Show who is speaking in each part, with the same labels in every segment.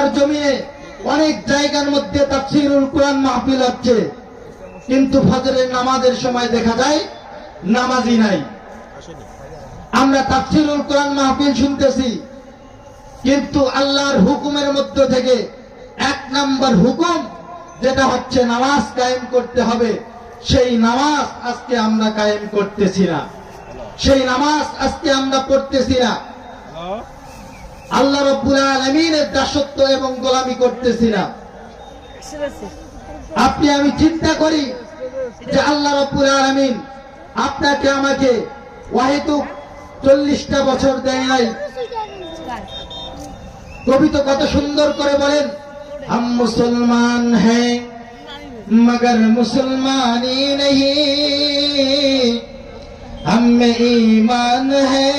Speaker 1: বাংলার জমিনে অনেক জায়গার মধ্যে তাফসীরুল কোরআন মাহফিল হচ্ছে, কিন্তু ফজরের নামাজের সময় দেখা যায় নামাজি নাই। আমরা তাফসীরুল কোরআন মাহফিল শুনতেছি, কিন্তু আল্লাহর হুকুমের মধ্য থেকে 1 নম্বর হুকুম যেটা হচ্ছে নামাজ কায়েম করতে হবে, সেই নামাজ আজকে আমরা কায়েম করতেছি না, সেই নামাজ আজকে আমরা পড়তেছি না। আল্লাহ রাব্বুল আলামিনের দাসত্ব এবং গোলামি করতেছি না। আপনি আমি চিন্তা করি যে আল্লাহ রাব্বুল আলামিন আপনাকে আমাকে ওয়াহিদুক 40টা বছর দেয় নাই। কবি তো কত সুন্দর করে বলেন, हम मुसलमान हैं मगर मुसलमानी नहीं, हम में ईमान है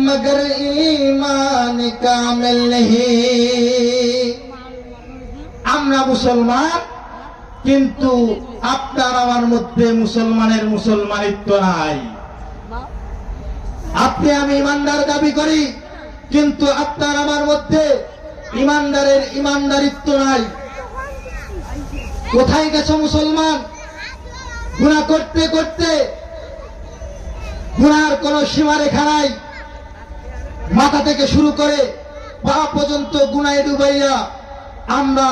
Speaker 1: मगर ईमान कामिल नहीं। আমরা মুসলমান, কিন্তু আপনার আমার মধ্যে মুসলমানের মুসলমানিত্ব নাই। আপনি আমি ইমানদার দাবি করি, কিন্তু আপনার আমার মধ্যে ইমানদারের ইমানদারিত্ব নাই। কোথায় গেছো মুসলমান? গুনাহ করতে করতে গুনার কোন সীমারেখা নাই, মাথা থেকে শুরু করে পা পর্যন্ত গুনায় ডুবাইয়া আমরা